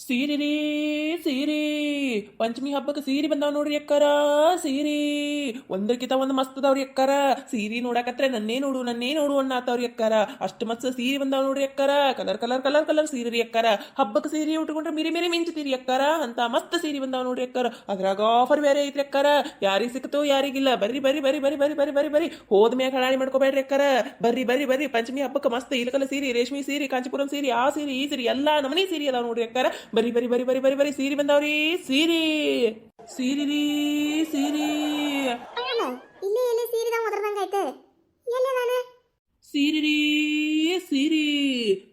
ಸೀರೆ ರೀ ಸೀರೆ ಪಂಚಮಿ ಹಬ್ಬಕ್ಕೆ ಸೀರೆ ಬಂದಾವ ನೋಡ್ರಿ ಅಕ್ಕಾರ. ಸೀರೆ ಒಂದಕ್ಕಿಂತ ಒಂದು ಮಸ್ತ್ ಅದಾವ್ರಿ ಅಕ್ಕಾರ. ಸೀರೆ ನೋಡಕತ್ರೆ ನನ್ನೇ ನೋಡು ಅನ್ನತಾವ್ರಿ ಅಕ್ಕಾರ. ಅಷ್ಟು ಮಸ್ತ್ ಸೀರೆ ಬಂದಾವ ನೋಡ್ರಿ ಅಕ್ಕಾರ. ಕಲರ್ ಕಲರ್ ಕಲರ್ ಕಲರ್ ಸೀರೆ ರೀ ಅಕ್ಕಾರ. ಹಬ್ಬಕ್ಕೆ ಸೀರೆ ಉಟ್ಕೊಂಡ್ರೆ ಮಿರಿ ಮಿರಿ ಮಿಂಚ್ತೀರಿ ಅಕ್ಕಾರ. ಅಂತ ಮಸ್ತ್ ಸೀರೆ ಬಂದಾವ ನೋಡ್ರಿ ಅಕ್ಕಾರ. ಅದ್ರಾಗ ಆಫರ್ ಬೇರೆ ಐತ್ರಿ ಅಕ್ಕಾರ. ಯಾರಿಗೆ ಸಿಕ್ತೋ ಯಾರಿಗಿಲ್ಲ. ಬರ್ರಿ ಬರ್ರಿ ಬರ್ರಿ ಬರ್ರಿ ಬರ್ರಿ ಬರ್ರಿ ಬರ್ರಿ ಬರ್ರಿ ಹೋದ ಮ್ಯಾಗ ಹಳಾಳಿ ಮಾಡ್ಕೋಬೇಡ್ರಿ ಅಕ್ಕಾರ. ಬರ್ರಿ ಬರ್ರಿ ಬರ್ರಿ ಪಂಚಮಿ ಹಬ್ಬಕ್ಕೆ ಮಸ್ತ್ ಇಲಕಲ ಸೀರೆ, ರೇಷ್ಮೆ ಸೀರೆ, ಕಾಂಚಿಪುರಂ ಸೀರೆ, ಆ ಸೀರೆ ಈ ಸೀರೆ ಎಲ್ಲಾ ನಮನಿ ಸೀರೆ ಅದಾವ ನೋಡ್ರಿ ಅಕ್ಕಾರ. ಬರಿ ಬರಿ ಬರಿ ಬರಿ ಬರಿ ಬರಿ ಸೀರೆ ಬಂದಾವ್ರಿ. ಸೀರೆ ಸೀರೆ ರೀ ಸೀರೆ ಇಲ್ಲಿ ಎಲ್ಲಿ ಸೀರಿದ ಮೊದರ್ದಂಗೈತೆ ಎಲ್ಲ ನಾನು ಸೀರೆ ರೀ ಸೀರೆ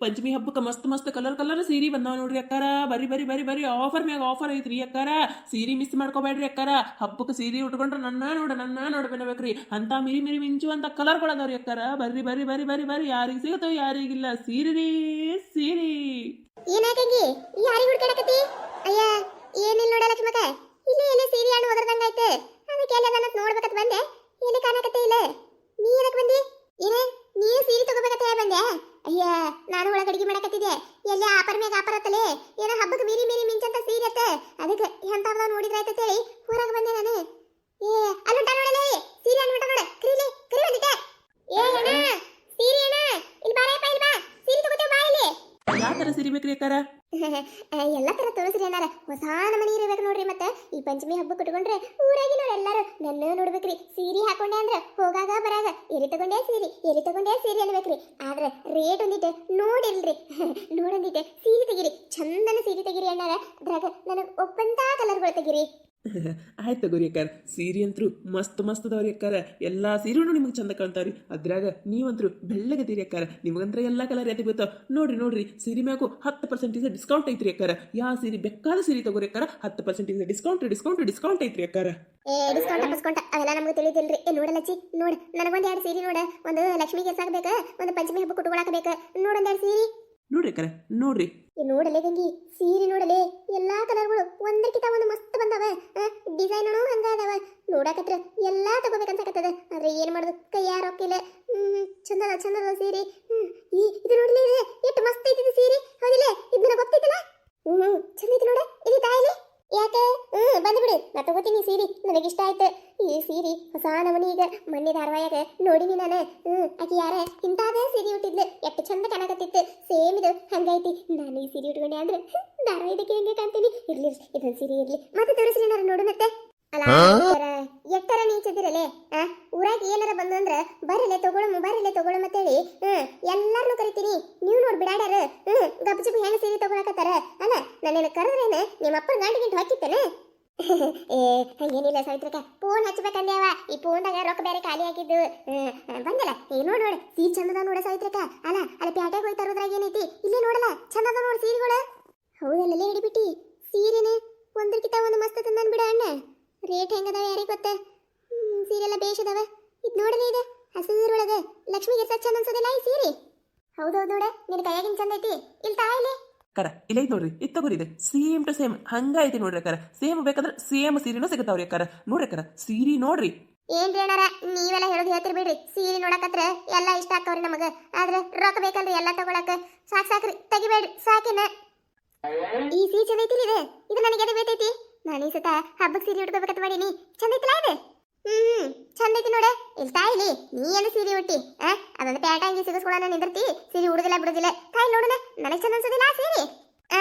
ಪಂಚಮಿ ಹಬ್ಬಕ್ಕೆ ಮಸ್ತ್ ಮಸ್ತ್ ಕಲರ್ ಕಲರ್ ಸೀರೆ ಬಂದಾವ ನೋಡ್ರಿ ಅಕ್ಕಾರ. ಬರಿ ಬರಿ ಬರಿ ಬರಿ ಆಫರ್ ಮ್ಯಾಗ ಆಫರ್ ಐತ್ರಿ ಅಕ್ಕಾರ. ಸೀರೆ ಮಿಸ್ ಮಾಡ್ಕೋಬೇಡ್ರಿ ಅಕ್ಕಾರ. ಹಬ್ಬಕ್ಕೆ ಸೀರೆ ಉಟ್ಕೊಂಡ್ರೆ ನನ್ನ ನೋಡ್ಬೇಕ್ರಿ. ಅಂತ ಮಿರಿ ಮಿರಿ ಮಿಂಚು ಅಂತ ಕಲರ್ಗಳು ಅದಾವ್ರಿ ಅಕ್ಕಾರ. ಬರ್ರಿ ಬರ್ರಿ ಬರ್ರಿ ಬರ್ರಿ ಬರ್ರಿ ಯಾರಿಗೆ ಸಿಗುತ್ತೋ ಯಾರಿಗಿಲ್ಲ. ಸೀರೆ ರೀ ಸೀರೆ ಏನಾಗಂಗಿ ಯಾರಿಗೆ ಹುಡ್ಕಾಡಕತ್ತಿ? ಅಯ್ಯ ಏನಿಲ್ಲ ನೋಡ ಲಕ್ಷ್ಮಕ್ಕ, ಇಲ್ಲಿ ಎಲ್ಲಿ ಸೀರೆ ಹಣ್ಣು ಒದರ್ದಂಗೈತೆ. ಅದಕ್ಕೆ ಎಲ್ಲ ನನ್ನ ನೋಡ್ಬೇಕತ್ ಬಂದೆ. ಎಲ್ಲಿ ಕಾಣಕತ್ತೆ ಇಲ್ಲ. ನೀ ಏನಕ್ಕೆ ಬಂದಿ? ಏನ ನೀನು ಸೀರೆ ತಗೋಬೇಕತ್ತ ಬಂದೆ? ಅಯ್ಯ ನಾನು ಒಳಗೆ ಅಡಿಗೆ ಮಾಡಕತ್ತಿದ್ದೆ. ಎಲ್ಲ ಆಪರ್ ಮ್ಯಾಗ ಆಪರ್ ಅತ್ತಲೇ. ಏನೋ ಹಬ್ಬಕ್ಕೆ ಮಿರಿ ಮಿರಿ ಮಿಂಚಂತ ಸೀರೆ ಅತ್ತ. ಅದಕ್ಕೆ ಎಂತವ್ರದಾಗ ನೋಡಿದ್ರೆ ಆಯ್ತಂತ ಹೇಳಿ ಹೊರಗೆ ಬಂದೆ ನಾನು. ಏ ಅಲ್ಲುಂಟ ನೋಡಲೇ ಸೀರೆ ಅನ್ಬಿಟ್ಟ ನೋಡ. ಕರೀಲಿ ಕರಿ ಬಂದಿದ್ದೆ. ಏ ಅಣ್ಣ ಸೀರೆ ಅಣ್ಣ ಇಲ್ಲಿ ಬಾರಪ್ಪ, ಇಲ್ಲಿ ಬಾ ಸೀರೆ ತಗೋತೇವೆ ಬಾ ಇಲ್ಲಿ. ಯಾವ ತರ ಸೀರೆ ಬೇಕ್ರಿ ಅಕ್ಕಾರ? ಎಲ್ಲ ತರ ತೋರಿಸ್ರಿ ಅನ್ನಾರ. ಹೊಸ ನಮನಿ ಇರ್ಬೇಕು ನೋಡ್ರಿ. ಮತ್ತೆ ಈ ಪಂಚಮಿ ಹಬ್ಬ ಕುಟ್ಕೊಂಡ್ರೆ ಊರಾಗಿನವ್ರು ಎಲ್ಲಾರು ನನ್ನ ನೋಡ್ಬೇಕ್ರಿ. ಸೀರೆ ಹಾಕೊಂಡೆ ಅಂದ್ರ ಹೋಗಾಗ ಬರಾಗ ಎರಿ ತಗೊಂಡೇ ಸೀರೆ ಅನ್ಬೇಕ್ರಿ. ಆದ್ರೆ ರೇಟ್ ಒಂದಿಟ್ಟು ನೋಡಿಲ್ರಿ. ನೋಡೊಂದಿಟ್ಟು ಸೀರೆ ತೆಗಿರಿ, ಚಂದನ ಸೀರೆ ತೆಗಿರಿ ಅಣ್ಣಾರ. ಅದ್ರಾಗ ನನಗೆ ಒಪ್ಪಂತ ಕಲರ್ಗಳು ತೆಗಿರಿ. ಆಯ್ತು ತಗೋರಿ ಅಕ್ಕಾರ. ಸೀರೆ ಅಂತೂ ಮಸ್ತ್ ಮಸ್ತ್ ಅದಾವ್ರಿ ಅಕ್ಕಾರ. ಎಲ್ಲಾ ಸೀರೆನೂ ನಿಮಗೆ ಚಂದ ಕಾಣ್ತಾವ್ರಿ. ಅದ್ರಾಗ ನೀವಂತರೂ ಬೆಳ್ಳಗತೀರಿ ಅಕ್ಕಾರ. ನಿಮಗಂತ್ರ ಎಲ್ಲಾ ಕಲರ್ ಎತ್ತಿ ಬೀಳ್ತಾವ ನೋಡ್ರಿ. ಸೀರೆ ಮ್ಯಾಗು 10% ಡಿಸ್ಕೌಂಟ್ ಐತ್ರಿ ಅಕ್ಕಾರ. ಯಾವ ಸೀರೆ ಬೇಕಾದ ಸೀರೆ ತಗೋರಿ ಅಕ್ಕಾರ. 10% ಡಿಸ್ಕೌಂಟ್ ಐತ್ರಿ ಅಕ್ಕಾರ. ಡಿಸ್ಕೌಂಟ್ ಅವೆಲ್ಲ ನಮ್ಗೆ ತಿಳಿದಿಲ್ರಿ. ನೋಡಲಚ್ಚಿ ನೋಡ, ನನಗೊಂದ್ 2 ಸೀರೆ ನೋಡ. ಒಂದು ಲಕ್ಷ್ಮಿಗೆ ಸಾಕ್ಬೇಕ, ಒಂದು ಪಂಚಮಿ ಹಬ್ಬ ಕುಟ್ಕೊಳಕಬೇಕ. ನೋಡೊಂದ್ 2 ಸೀರೆ ನೋಡ್ರಿ ಅಕ್ಕಾರ ನೋಡ್ರಿ. ನೋಡಲೇ ಗಂಗಿ ಸೀರೆ ನೋಡಲೇ. ಎಲ್ಲಾ ಕಲರ್ಗಳು ಒಂದಕ್ಕಿಂತ ಒಂದು ಮಸ್ತ್ ಬಂದಾವ. ಡಿಸೈನು ಹಂಗ ಅದಾವ. ನೋಡಕತ್ರ ಎಲ್ಲಾ ತಗೋಬೇಕಂತಕತ್ತದ. ಆದ್ರೆ ಏನ್ ಮಾಡುದು, ಕೈಯ ರೊಕ್ಕಿಲ್ಲ. ಚಂದದ ಸೀರೆ. ಇದು ನೋಡ್ಲಿ, ಇದು ಎಷ್ಟು ಮಸ್ತ್ ಐತಿ ಸೀರೆ. ಹೌದಿಲ್ಲ? ಇದು ನನಗೆ ಗೊತ್ತೈತಲ್ಲ. ಚಂದ ಐತಿ ನೋಡ. ಇದು ತಾಯಿಲಿ ಯಾಕೆ ಬಂದ್ಬಿಡು, ನಾ ತಗೋತೀನಿ ಸೀರೆ. ನನಗಿಷ್ಟ ಆಯ್ತು ಈ ಸೀರೆ. ಹೊಸ ನಮನಿ ಈಗ ಮೊನ್ನೆ ಧಾರವಾಯಾಗ ನೋಡಿನಿ ನಾನು. ಆಕಿ ಯಾರ ಇಂತಾದೇ ಸೀರೆ ಉಟ್ಟಿದ್ಲು. ಎಷ್ಟು ಚಂದ ಕಾಣಕತ್ತಿತ್ತು. ಸೇಮ್ ಇದು ಹಂಗೈತಿ. ನಾನು ಈ ಸೀರೆ ಉಟ್ಕೊಂಡೆ ಅಂದ್ರೆ ಧಾರವಾಹಿದಕ್ಕೆ ಹೆಂಗೆ ಕಾಣ್ತೀನಿ. ಇರ್ಲಿ ಇದೊಂದು ಸೀರೆ ಇರ್ಲಿ. ಮತ್ತೆ ತೋರಿಸ್ರಿ ನಾನು ನೋಡು. ಮತ್ತೆ ಅಲ್ಲ ಎಟ್ಟರ ನೀಚದಿರಲೇ. ಊರಾಗ ಏನಾರ ಬಂದು ಅಂದ್ರ ಬರಲೆ ತಗೊಳು ಅಂತೇಳಿ ಎಲ್ಲಾರನು ಕರಿತೀನಿ. ನೀವು ನೋಡಿ ಬಿಡಾಡ್ಯಾರ ಗಪ್ಚಿಪ್ ಹೆಂಗ ಸೀರೆ ತಗೊಳಕತ್ತಾರ. ಅಲ್ಲ ನನ್ನೇನು ಕರೆದ್ರೇನ ನಿಮ್ಮ ಅಪ್ಪನ ಗಾಡಿಗಿಂತ ಹಾಕಿತ್ತೇನೆ. ಏನಿಲ್ಲ ಸಾವಿತ್ರಕ್ಕ, ಫೋನ್ ಹಚ್ಬೇಕಂದ್ಯಾವ. ಈ ಫೋನ್ದಾಗ ರೊಕ್ಕ ಬೇರೆ ಖಾಲಿ ಆಗಿದ್ದು. ಬಂದಲ್ಲ ನೋಡ್ ಸೀರೆ ಚಂದದ ನೋಡ ಸಾವಿತ್ರಕ್ಕ. ಅಲ್ಲ ಅಲ್ಲಿ ಪ್ಯಾಟ್ಯಾಗ ಹೋಗಿ ತರೋದ್ರಾಗ ಏನೈತಿ. ಇಲ್ಲೇ ನೋಡಲ್ಲ ಚಂದದ ನೋಡ ಸೀರೆಗಳು. ಹೌದಲ್ಲೇ ಹಿಡಿಬಿಟ್ಟಿ ಸೀರೆನ ಒಂದಕ್ಕಿಂತ ಒಂದು ಮಸ್ತ್ ತಂದನ್ ಬಿಡ ಅಣ್ಣ. ರೇಟ್ ಹೆಂಗದಾವ ಯಾರಿಗೆ ಗೊತ್ತ. ಸೀರೆ ಎಲ್ಲ ಬೇಷ್ ಅದಾವ. ಇದು ನೋಡಲೇ ಇದೆ ಹಸಿರೊಳಗೆ ಲಕ್ಷ್ಮಿಗೆ ಚಂದ ಅನ್ಸೋದಿಲ್ಲ ಈ ಸೀರೆ. ಹೌದೌದು ನೋಡ, ನಿನ್ನ ಕೈಯಾಗಿನ ಚಂದ ಐತಿ. ಇಲ್ಲಿ ತಾಯಿಲೆ ಅಕ್ಕಾರ ಇಲ್ಲ ಐತಿ ನೋಡ್ರಿ. ಇದು ತಗೋರಿ. ಇದು ಸೇಮ್ ಟು ಸೇಮ್ ಹಂಗ ಐತಿ ನೋಡ್ರಿ ಅಕ್ಕಾರ. ಸೇಮ್ ಬೇಕಂದ್ರೆ ಸೇಮ್ ಸೀರೆನೂ ಸಿಗತಾವ್ರಿ ಅಕ್ಕಾರ. ನೋಡ್ರಿ ಅಕ್ಕಾರ ಸೀರೆ ನೋಡ್ರಿ. ಏನ್ರಿ ಅಣ್ಣಾರ ನೀವೆಲ್ಲ ಹೇಳೋದು ಹೇಳ್ತಿರ್ಬೇಡ್ರಿ. ಸೀರೆ ನೋಡಕತ್ರ ಎಲ್ಲ ಇಷ್ಟ ಆಕವ್ರಿ ನಮಗ. ಆದ್ರೆ ರೊಕ್ಕ ಬೇಕಲ್ರಿ ಎಲ್ಲ ತಗೊಳಕ. ಸಾಕ್ರಿ ತೆಗಿಬೇಡ್ರಿ ಸಾಕಿನ. ಈ ಸೀರೆ ಚಂದ ಐತಿಲ್ಲ. ಇದು ನನಗೆ ಎದೆ ಬೇತೈತಿ. ನಾನು ಈ ಸತ ಹಬ್ಬಕ್ಕೆ ಸೀರೆ ಉಟ್ಕೋಬೇಕಂತ ಮಾಡೀನಿ. ಚಂದ ಐತಿಲ್ಲ ಇದು? ಚಂದ ಐತಿ ನೋಡ. ಇಲ್ಲಿ ತಾಯಿಲಿ ನೀ ಏನು ಸೀರೆ ಉಟ್ಟಿ ಅದೊಂದು ಪ್ಯಾಟ ಅಂಗಿ ಸಿಗಿಸ್ಕೊಳ್ಳೋಣ ನಿಂದಿರ್ತಿ. ಸೀರೆ ಉಡುದಿಲ್ಲ ಬಿಡುದಿಲ್ಲ. ತಾಯಿ ನೋಡೋಣ ನನಗೆ ಚಂದ ಅನ್ಸೋದಿಲ್ಲ ಆ ಸೀರೆ.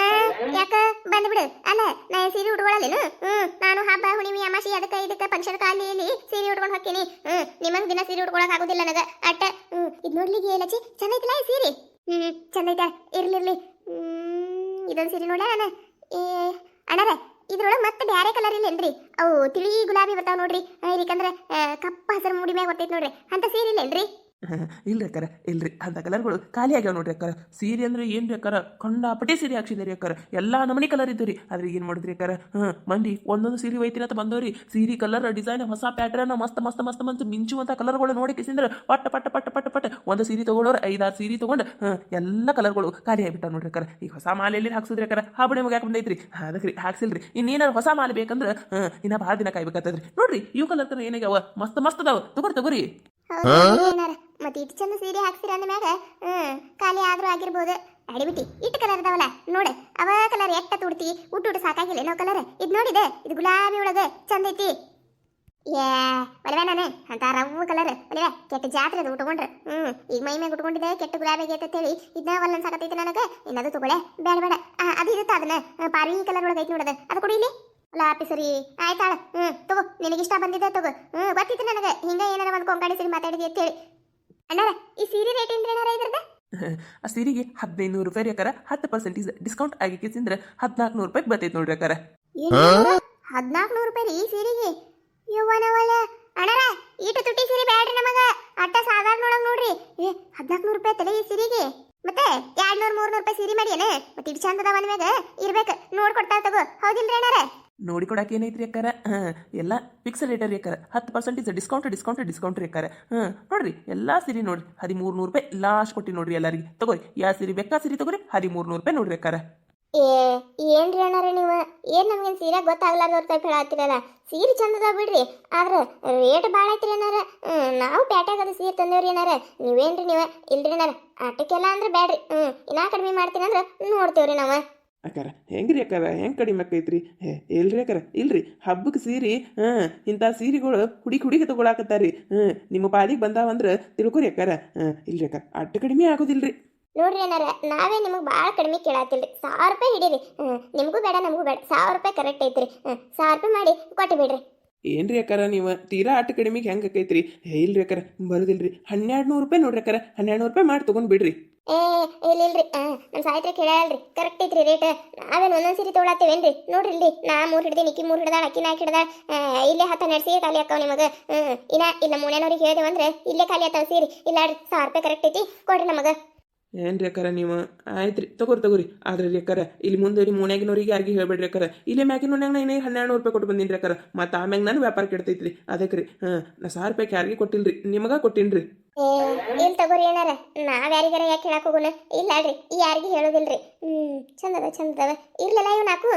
ಯಾಕ ಬಂದ್ಬಿಡು. ಅಲ್ಲ ನಾ ಸೀರೆ ಉಟ್ಕೊಳ್ಳಲೇನು? ನಾನು ಹಬ್ಬ ಹುಣಿಮೆ ಅಮಾಸಿ ಅದಕ್ಕೆ ಇದಕ್ಕೆ ಫಂಕ್ಷನ್ ಕಾಲಿಯಲ್ಲಿ ಸೀರೆ ಉಟ್ಕೊಂಡು ಹೋಗ್ತೀನಿ. ನಿಮಗ್ ದಿನ ಸೀರೆ ಉಟ್ಕೊಳಕ್ ಆಗುದಿಲ್ಲ ನನಗ ಅಟ್ಟ. ಇದು ನೋಡ್ಲಿಕ್ಕೆ ಲಚ್ಚಿ ಚಂದ ಐತಿಲ್ಲ ಈ ಸೀರೆ? ಚಂದ ಐತ. ಇರ್ಲಿ ಇದೊಂದು ಸೀರೆ ನೋಡ ನಾನು. ಅಣ್ಣಾರ ಇದ್ರೊಳಗೆ ಮತ್ತೆ ಬ್ಯಾರೆ ಕಲರ್ ಇಲ್ಲೇನ್ರಿ? ಅವು ತಿಳಿ ಗುಲಾಬಿ ಬರ್ತಾವ ನೋಡ್ರಿ. ಇದಕ್ಕಂದ್ರೆ ಕಪ್ಪ ಹಸಿರು ಮುಡಿ ಮ್ಯಾಗ ಬರ್ತೈತಿ ನೋಡ್ರಿ. ಅಂತ ಸೀರೆ ಇಲ್ಲೇನ್ರಿ? ಇಲ್ರಿ ಅಕ್ಕಾರ ಇಲ್ರಿ. ಅಂತ ಕಲರ್ಗಳು ಖಾಲಿ ಆಗ್ಯಾವ ನೋಡ್ರಿ ಅಕ್ಕಾರ. ಸೀರೆ ಅಂದ್ರೆ ಏನ್ರಿ ಅಕ್ಕಾರ, ಕಂಡಾಪಟ್ಟಿ ಸೀರೆ ಹಾಕ್ಸಿದ್ರಿ ಅಕ್ಕಾರ. ಎಲ್ಲಾ ನಮನಿ ಕಲರ್ ಇದ್ದು ರೀ. ಆದ್ರೆ ಏನ್ ಮಾಡಿದ್ರಿ ಅಕ್ಕಾರ, ಮಂದಿ ಒಂದೊಂದು ಸೀರೆ ಒಯ್ತೀನಿ ಅಂತ ಬಂದವ್ರಿ. ಸೀರೆ ಕಲರ್ ಡಿಸೈನ್ ಹೊಸ ಪ್ಯಾಟರ್ನ್ ಮಸ್ತ್ ಮಸ್ತ್ ಮಸ್ತ್ ಮಂತ್ ಮಿಂಚುವಂತ ಕಲರ್ಗಳು ನೋಡಿ ಕಿಸಿಂದ್ರ ಪಟ್ ಒಂದು ಸೀರೆ ತಗೊಳ್ಳೋರು 5-6 ಸೀರೆ ತಗೊಂಡು ಎಲ್ಲ ಕಲರ್ಗಳು ಖಾಲಿ ಆಗಿಬಿಟ್ಟಾವ ನೋಡ್ರಿ ಅಕ್ಕಾರ. ಈಗ ಹೊಸ ಮಾಲೆಯಲ್ಲಿ ಹಾಕ್ಸಿದ್ರಿ ಅಕ್ಕಾರ. ಹಾಬಡಿ ನಿಮಗೆ ಯಾಕೆ ಬಂದೈತ್ರಿ? ಅದಕ್ಕೆ ಹಾಕ್ಸಿಲ್ರಿ. ಇನ್ನೇನಾರು ಹೊಸ ಮಾಲೆ ಬೇಕಂದ್ರೆ ಇನ್ನ ಭಾಳ ದಿನ ಕಾಯ್ಬೇಕಾಗ್ತದ್ರಿ. ನೋಡ್ರಿ ಇವು ಕಲರ್ ಏನಾಗ್ಯಾವ ಮಸ್ತ್ ಅದಾವ. ತಗೋರಿ. ಮತ್ತೆ ಇಟ್ಟು ಚಂದ ಸೀರೆ ಹಾಕ್ಸಿರ ಅಂದ ಮ್ಯಾಗ ಖಾಲಿ ಆದ್ರೂ ಆಗಿರ್ಬೋದು. ಅಡಿಬಿಟ್ಟಿ ಇಟ್ಟು ಕಲರ್ ಅದಾವಲ್ಲ ನೋಡು ಅವ ಕಲರ್ ಎಟ್ಟ ತುಡ್ತಿ ಉಟ್ಟು ಸಾಕಾಗಿಲ್ಲ ನಾವು ಕಲರ್ ಇದು ನೋಡಿದೆ ಇದು ಗುಲಾಬಿ ಒಳಗೆ ಚಂದ ಐತಿ ಏ ಒಲವೆ ನಾನು ಅಂತ ರವ್ವು ಕಲರ್ ಒಲವೆ ಕೆಟ್ಟ ಜಾತ್ರೆ ಅದು ಉಟ್ಕೊಂಡ್ರೆ ಈಗ ಮೈ ಮೇಲೆ ಉಟ್ಕೊಂಡಿದ್ದೆ ಕೆಟ್ಟ ಗುಲಾಬಿ ಆಗೈತೆ ಅಂತೇಳಿ ಇದನ್ನ ಒಲ್ಲನ್ ಸಾಕತೈತಿ ನನಗೆ ಇನ್ನದು ತಗೊಳ್ಳೆ ಬೇಡ ಬೇಡ ಅದು ಇರುತ್ತೆ ಅದನ್ನ ಪಾರಿ ಕಲರ್ ಒಳಗೆ ಐತಿ ನೋಡೋದು ಅದು ಕೊಡಿ ಇಲ್ಲಿ ಲಾಪಿ ಸರಿ ಆಯ್ತಾಳ ತಗೋ ನಿನಗೆ ಇಷ್ಟ ಬಂದಿದೆ ತಗೋ ಗೊತ್ತಿತ್ತು ನನಗೆ ಹಿಂಗೆ ಏನಾರ ಒಂದು ಕೊಂಕಣಿ ಸರಿ ಮಾತಾಡಿದಿ ಅಂತೇಳಿ ಅಣ್ಣಾರ ಈ ಸೀರೆ ರೇಟ್ ಏನ್ರಿ ಅಣ್ಣಾರ ಇದ್ರದ್ದು ಆ ಸೀರೆಗೆ 1500 ರೂಪಾಯಿ ರೀ ಅಕ್ಕಾರ 10% ಡಿಸ್ಕೌಂಟ್ ಆಗಿಕ್ಕಿಸಿಂದ್ರೆ 1400 ರೂಪಾಯಿ ಬರ್ತೈತೆ ನೋಡ್ರಿ ಅಕ್ಕಾರ 1400 ರೂಪಾಯಿ ರೀ ಈ ಸೀರೆಗೆ ಯವ್ವನ ಒಳ್ಳೆ ಅಣ್ಣಾರ ಈಟು ತುಟ್ಟಿ ಸೀರೆ ಬ್ಯಾಡ್ರಿ ನಮಗ ಅಟ್ಟ ಸಾಧಾರಣ ಒಳಗೆ ನೋಡ್ರಿ 1400 ರೂಪಾಯಿ ತಲೆ ಈ ಸೀರೆಗೆ ಮತ್ತೆ 200-300 ರೂಪಾಯಿ ಸೀರೆ ಮಾಡ್ಯಾನ ಮತ್ತೆ ಇಟ್ಟು ಚಂದದ ಮನೆ ಮ್ಯಾಗ ಇರ್ಬೇಕು ನೋಡ್ಕೊಡ್ತಾರ ತಗೋ ಹೌದಿಲ್ರಿ ಅಣ್ಣಾರ ನೋಡಿ ಕೊಡಕ್ಕೆ ಏನೈತ್ರಿ ಅಕ್ಕಾರ ಎಲ್ಲ ಫಿಕ್ಸ್ ರೇಟ್ ರೀ ಅಕ್ಕಾರ 10% ಡಿಸ್ಕೌಂಟ್ ರೀ ಅಕ್ಕಾರ ನೋಡ್ರಿ ಎಲ್ಲ ಸೀರೆ ನೋಡ್ರಿ 1300 ರೂಪಾಯಿ ಲಾಸ್ಟ್ ಕೊಟ್ಟು ನೋಡ್ರಿ ಎಲ್ಲರಿಗೆ ತಗೋರಿ ಯಾವ ಸೀರೆ ಬೇಕಾ ಸೀರೆ ತಗೋರಿ 1300 ರೂಪಾಯಿ ನೋಡ್ರಿ ಅಕ್ಕಾರ ಏನ್ರಿ ಅಣ್ಣಾರ ನೀವು ಏನ್ ನಮ್ಗೇನು ಸೀರೆ ಗೊತ್ತಾಗ್ಲಾರ್ದವ್ರ ಟೈಪ್ ಹೇಳತ್ತೀರಲ್ಲ ಸೀರೆ ಚಂದದ ಬಿಡ್ರಿ ಆದ್ರೆ ರೇಟ್ ಭಾಳ ಐತ್ರಿ ಅಣ್ಣಾರ ನಾವು ಪ್ಯಾಟ್ಯಾಗ ಅದು ಸೀರೆ ತಂದೇವ್ರಿ ಅಣ್ಣಾರ ನೀವೇನ್ರಿ ನೀವ ಇಲ್ರಿ ಅಣ್ಣಾರ ಆಟಕ್ಕೆಲ್ಲ ಅಂದ್ರೆ ಬ್ಯಾಡ್ರಿ ಇನ್ನ ಕಡಿಮೆ ಮಾಡ್ತೀನಿ ಅಂದ್ರೆ ನೋಡ್ತೇವ್ರಿ ನಾವು ಅಕ್ಕಾರ ಹೆಂಗ್ರಿ ಅಕ್ಕಾರ ಹೆಂಗೆ ಕಡಿಮೆ ಆಕೈತ್ರಿ ಇಲ್ರಿ ಅಕ್ಕಾರ ಇಲ್ರಿ ಹಬ್ಬಕ್ಕೆ ಸೀರೆ ಇಂಥ ಸೀರೆಗಳು ಹುಡುಗಿ ತಗೊಳಕತ್ತಾರಿ ನಿಮ್ಮ ಪಾಲಿಗೆ ಬಂದಾವಂದ್ರೆ ತಿಳ್ಕೊರಿ ಅಕ್ಕಾರ ಇಲ್ರಿ ಅಕ್ಕ ಅಟ್ಟು ಕಡಿಮೆ ಆಗೋದಿಲ್ರಿ ನೋಡ್ರಿ ಅಣ್ಣಾರ ನಾವೇ ನಿಮಗೆ ಭಾಳ ಕಡಿಮೆ ಕೇಳತ್ತಿಲ್ರಿ 1000 ರೂಪಾಯಿ ಹಿಡೀರಿ ನಿಮಗೂ ಬೇಡ ನಮಗೂ ಬೇಡ 1000 ರೂಪಾಯಿ ಕರೆಕ್ಟ್ ಐತ್ರಿ 1000 ರೂಪಾಯಿ ಮಾಡಿ ಕೊಟ್ಟು ಬಿಡ್ರಿ ಏನ್ರಿ ಅಕ್ಕಾರ ನೀವು ತೀರಾ ಅಟ್ಟು ಕಡಿಮೆಗೆ ಹೆಂಗೆ ಆಕೈತ್ರಿ ಇಲ್ರಿ ಅಕ್ಕಾರ ಬರೋದಿಲ್ರಿ 1200 ರೂಪಾಯಿ ನೋಡ್ರಿ ಅಕ್ಕಾರ 1200 ರೂಪಾಯಿ ಮಾಡಿ ತೊಗೊಂಡು ಬಿಡ್ರಿ ಇಲ್ರಿ ನಮ್ಮ ಸಾಹಿತ್ಯ ಕೇಳಲ್ರಿ ಕರೆಕ್ಟ್ ಐತ್ರಿ ರೇಟ್ ನಾವೇನು ಒಂದೊಂದು ಸೀರೆ ತೊಗೊಳತ್ತೇವೇನ್ರಿ ನೋಡ್ರಿ ಇಲ್ಲಿ ನಾ 3 ಹಿಡ್ದೀನಿ ಇಕ್ಕಿ 3 ಹಿಡ್ದಾಳ ಅಕ್ಕಿ 4 ಹಿಡ್ದಾಳ ಇಲ್ಲೇ 10-12 ಸೀರೆ ಖಾಲಿ ಆಕಾವ ನಿಮಗೆ ಇಲ್ಲ ಮೂನೇನವ್ರಿಗೆ ಹೇಳಿದೆವಂದ್ರೆ ಇಲ್ಲೇ ಖಾಲಿ ಆತಾವ ಸೀರೆ ಇಲ್ಲ 1000 ರೂಪಾಯಿ ಕರೆಕ್ಟ್ ಐತಿ ಕೊಡ್ರಿ ನಮಗೆ ಏನ್ರಿ ಅಕ್ಕಾರ ನೀವು ಆಯ್ತು ರೀ ತಗೋರಿ ಆದ್ರೆ ರೀ ಅಕ್ಕಾರ ಇಲ್ಲಿ ಮುಂದೆ ರೀ ಮೂನ್ಯಾಗಿನವ್ರಿಗೆ ಯಾರಿಗೆ ಹೇಳ್ಬೇಡ್ರಿ ಅಕ್ಕಾರ ಇಲ್ಲೇ ಮ್ಯಾಗಿನ ನಾನು 1200 ರೂಪಾಯಿ ಕೊಟ್ಟು ಬಂದೀನಿ ರೀ ಅಕ್ಕಾರ ಮತ್ತು ಆಮ್ಯಾಗ ನಾನು ವ್ಯಾಪಾರ ಕೆಡ್ತೈತ್ರಿ ಅದಕ್ಕೆ ರೀ ನಾ 1000 ರೂಪಾಯಿ ಯಾರಿಗೆ ಕೊಟ್ಟಿಲ್ರಿ ನಿಮಗೆ ಕೊಟ್ಟಿನ್ರಿ ಇಲ್ಲಿ ತಗೋರಿ ಏನಾರ ನಾವ್ ಯಾರಿಗಾರ ಯಾಕೆ ಹೇಳಕ್ ಹೋಗೋಣ ಇಲ್ಲ ಅಲ್ರಿ ಯಾರಿಗೆ ಹೇಳೋದಿಲ್ರಿ ಚಂದದ ಇರ್ಲಿಲ್ಲ ಇವ್ ನಾಕು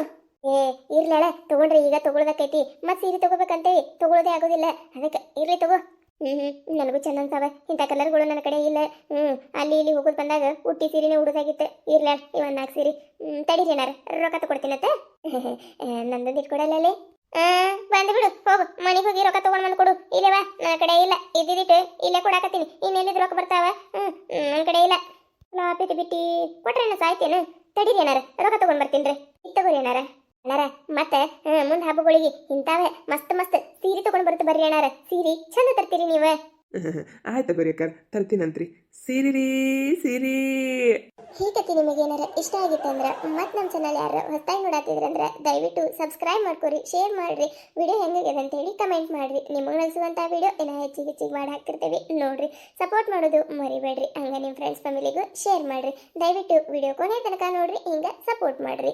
ಇರ್ಲಲ್ಲ ತಗೊಂಡ್ರಿ ಈಗ ತಗೊಳ್ಬೇಕೈತಿ ಮತ್ ಸೀರೆ ತಗೋಬೇಕಂತೇಳಿ ತಗೊಳ್ಳೋದೇ ಆಗೋದಿಲ್ಲ ಅದಕ್ಕೆ ಇರ್ಲಿ ತಗೋ ನನಗೂ ಚಂದ ಅನ್ಸಾವ ಇಂಥ ಕಲರ್ಗಳು ನನ್ನ ಕಡೆ ಇಲ್ಲ ಅಲ್ಲಿ ಇಲ್ಲಿ ಹೋಗೋದು ಬಂದಾಗ ಹುಟ್ಟಿ ಸೀರೆನೇ ಉಡೋದಾಗಿತ್ತು ಇರ್ಲ ಇವನ್ 4 ಸೀರೆ ತಡೀರಿ ಏನಾರ ರೊಕ್ಕ ತಗೊಡ್ತೀನತ್ತ ನಂದೊಂದು ಇಟ್ಕೊಡಲ್ಲ ಅಲ್ಲಿ ಬಂದ್ಬಿಡು ಹೋಗು ಮನೆಗೆ ಹೋಗಿ ರೊಕ್ಕ ತಗೊಂಡ್ ಬಂದು ಕೊಡು ಇಲ್ಲೇ ಬಾ ನನ್ನ ಕಡೆ ಇಲ್ಲ ಇದ್ದಿಟ್ಟು ಇಲ್ಲೇ ಕೊಡಾಕತ್ತೀನಿ ಇನ್ನೆಲ್ಲಿದ್ ರೊಕ್ಕ ಬರ್ತಾವ ನನ್ನ ಕಡೆ ಇಲ್ಲ ಲಾಪಿತಿ ಬಿಟ್ಟಿ ಕೊಟ್ರೆ ಸಾಯ್ತೇನು ತಡೀರಿ ಏನಾರ ರೊಕ್ಕ ತಗೊಂಡ್ ಬರ್ತೀನಿ ತಗೋರಿ ಏನಾರ ಅಣ್ಣಾರ ಮತ್ತೆ ಮುಂದೆ ಹಬ್ಬಗಳಿಗೆ ಇಂತಾವೆ ಮಸ್ತ್ ಸೀರೆ ತಗೊಂಡ್ ಬರ್ತ ಬರ್ರಿ ಅಣ್ಣಾರ ಸೀರೆ ಚಂದ ತರ್ತೀರಿ ನೀವು ಆಯ್ತು ತಗೋರಿ ಅಕ್ಕಾರ ತರ್ತೀನಂತ್ರಿ ಸೀರೆ ಹೀಗತಿ ನಿಮಗೆ ಏನಾರ ಇಷ್ಟ ಆಗಿತ್ತು ಅಂದ್ರೆ ಮತ್ತೆ ನಮ್ಮ ಚಾನಲ್ ಯಾರು ಹೊಸದಾಗಿ ನೋಡಾತಿದ್ರಂದ್ರೆ ದಯವಿಟ್ಟು ಸಬ್ಸ್ಕ್ರೈಬ್ ಮಾಡ್ಕೊರಿ ಶೇರ್ ಮಾಡ್ರಿ ವಿಡಿಯೋ ಹೆಂಗಾಗಿದೆ ಅಂತ ಹೇಳಿ ಕಮೆಂಟ್ ಮಾಡ್ರಿ ನಿಮಗೆ ಅನಿಸುವಂಥ ವಿಡಿಯೋ ಏನೋ ಹೆಚ್ಚಿಗೆ ಮಾಡಿ ಹಾಕ್ತಿರ್ತೀವಿ ನೋಡ್ರಿ ಸಪೋರ್ಟ್ ಮಾಡೋದು ಮರಿಬೇಡ್ರಿ ಹಂಗೆ ನಿಮ್ಮ ಫ್ರೆಂಡ್ಸ್ ಫ್ಯಾಮಿಲಿಗೂ ಶೇರ್ ಮಾಡ್ರಿ ದಯವಿಟ್ಟು ವಿಡಿಯೋ ಕೊನೆ ತನಕ ನೋಡ್ರಿ ಹಿಂಗೆ ಸಪೋರ್ಟ್ ಮಾಡ್ರಿ